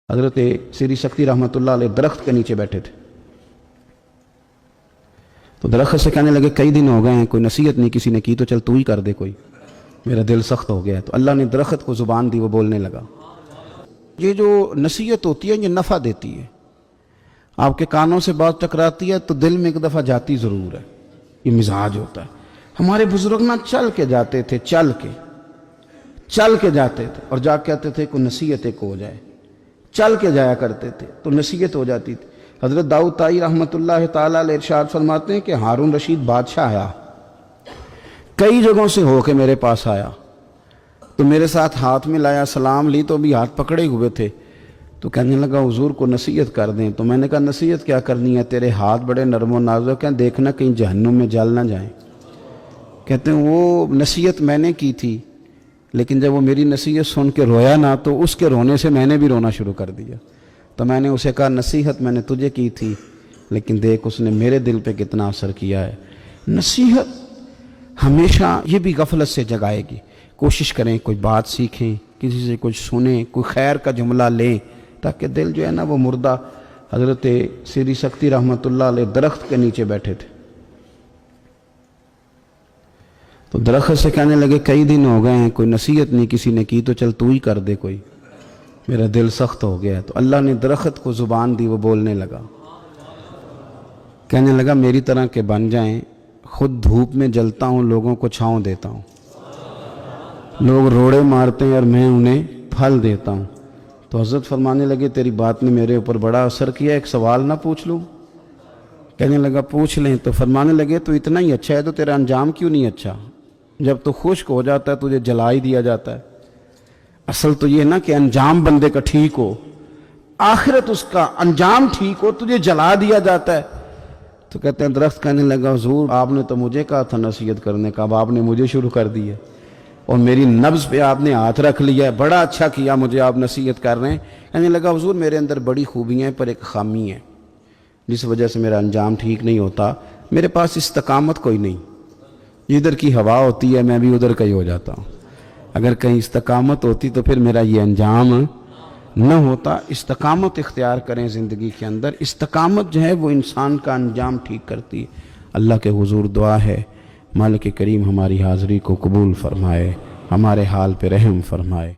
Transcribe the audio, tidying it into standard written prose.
حضرت سری سکتی رحمۃ اللہ علیہ درخت کے نیچے بیٹھے تھے، تو درخت سے کہنے لگے کئی دن ہو گئے ہیں کوئی نصیحت نہیں کسی نے کی، تو چل تو ہی کر دے کوئی، میرا دل سخت ہو گیا ہے۔ تو اللہ نے درخت کو زبان دی، وہ بولنے لگا۔ یہ جو نصیحت ہوتی ہے یہ نفع دیتی ہے، آپ کے کانوں سے بات ٹکراتی ہے تو دل میں ایک دفعہ جاتی ضرور ہے، یہ مزاج ہوتا ہے۔ ہمارے بزرگ نہ چل کے جاتے تھے، چل کے جاتے تھے اور جا کہتے تھے کوئی نصیحت ایک ہو جائے، چل کے جایا کرتے تھے تو نصیحت ہو جاتی تھی۔ حضرت داؤد طائی رحمۃ اللہ تعالیٰ علیہ ارشاد فرماتے ہیں کہ ہارون رشید بادشاہ آیا، کئی جگہوں سے ہو کے میرے پاس آیا، تو میرے ساتھ ہاتھ میں لایا، سلام لی تو بھی ہاتھ پکڑے ہوئے تھے، تو کہنے لگا حضور کو نصیحت کر دیں۔ تو میں نے کہا نصیحت کیا کرنی ہے، تیرے ہاتھ بڑے نرم و نازک ہیں، دیکھنا کہیں جہنم میں جل نہ جائیں۔ کہتے ہیں وہ نصیحت میں نے کی تھی، لیکن جب وہ میری نصیحت سن کے رویا نہ تو اس کے رونے سے میں نے بھی رونا شروع کر دیا۔ تو میں نے اسے کہا نصیحت میں نے تجھے کی تھی، لیکن دیکھ اس نے میرے دل پہ کتنا اثر کیا ہے۔ نصیحت ہمیشہ یہ بھی غفلت سے جگائے گی، کوشش کریں کوئی بات سیکھیں، کسی سے کچھ سنیں، کوئی خیر کا جملہ لیں، تاکہ دل جو ہے نا وہ مردہ۔ حضرت سری سکتی رحمۃ اللہ علیہ درخت کے نیچے بیٹھے تھے، تو درخت سے کہنے لگے کئی دن ہو گئے ہیں کوئی نصیحت نہیں کسی نے کی، تو چل تو ہی کر دے کوئی، میرا دل سخت ہو گیا ہے۔ تو اللہ نے درخت کو زبان دی، وہ بولنے لگا، کہنے لگا میری طرح کے بن جائیں، خود دھوپ میں جلتا ہوں، لوگوں کو چھاؤں دیتا ہوں، لوگ روڑے مارتے ہیں اور میں انہیں پھل دیتا ہوں۔ تو حضرت فرمانے لگے تیری بات نے میرے اوپر بڑا اثر کیا، ایک سوال نہ پوچھ لوں؟ کہنے لگا پوچھ لیں۔ تو فرمانے لگے تو اتنا ہی اچھا ہے تو تیرا انجام کیوں نہیں اچھا؟ جب تو خشک ہو جاتا ہے تجھے جلا ہی دیا جاتا ہے۔ اصل تو یہ نا کہ انجام بندے کا ٹھیک ہو، آخرت اس کا انجام ٹھیک ہو، تجھے جلا دیا جاتا ہے۔ تو کہتے ہیں درخت کہنے لگا حضور آپ نے تو مجھے کہا تھا نصیحت کرنے کا، اب آپ نے مجھے شروع کر دی ہے اور میری نبض پہ آپ نے ہاتھ رکھ لیا ہے، بڑا اچھا کیا مجھے آپ نصیحت کر رہے ہیں۔ کہنے لگا حضور میرے اندر بڑی خوبیاں ہیں پر ایک خامی ہے، جس وجہ سے میرا انجام ٹھیک نہیں ہوتا، میرے پاس استقامت کوئی نہیں، جدھر کی ہوا ہوتی ہے میں بھی ادھر کا ہی ہو جاتا ہوں۔ اگر کہیں استقامت ہوتی تو پھر میرا یہ انجام نہ ہوتا۔ استقامت اختیار کریں زندگی کے اندر، استقامت جو ہے وہ انسان کا انجام ٹھیک کرتی ہے۔ اللہ کے حضور دعا ہے مالک کریم ہماری حاضری کو قبول فرمائے، ہمارے حال پہ رحم فرمائے۔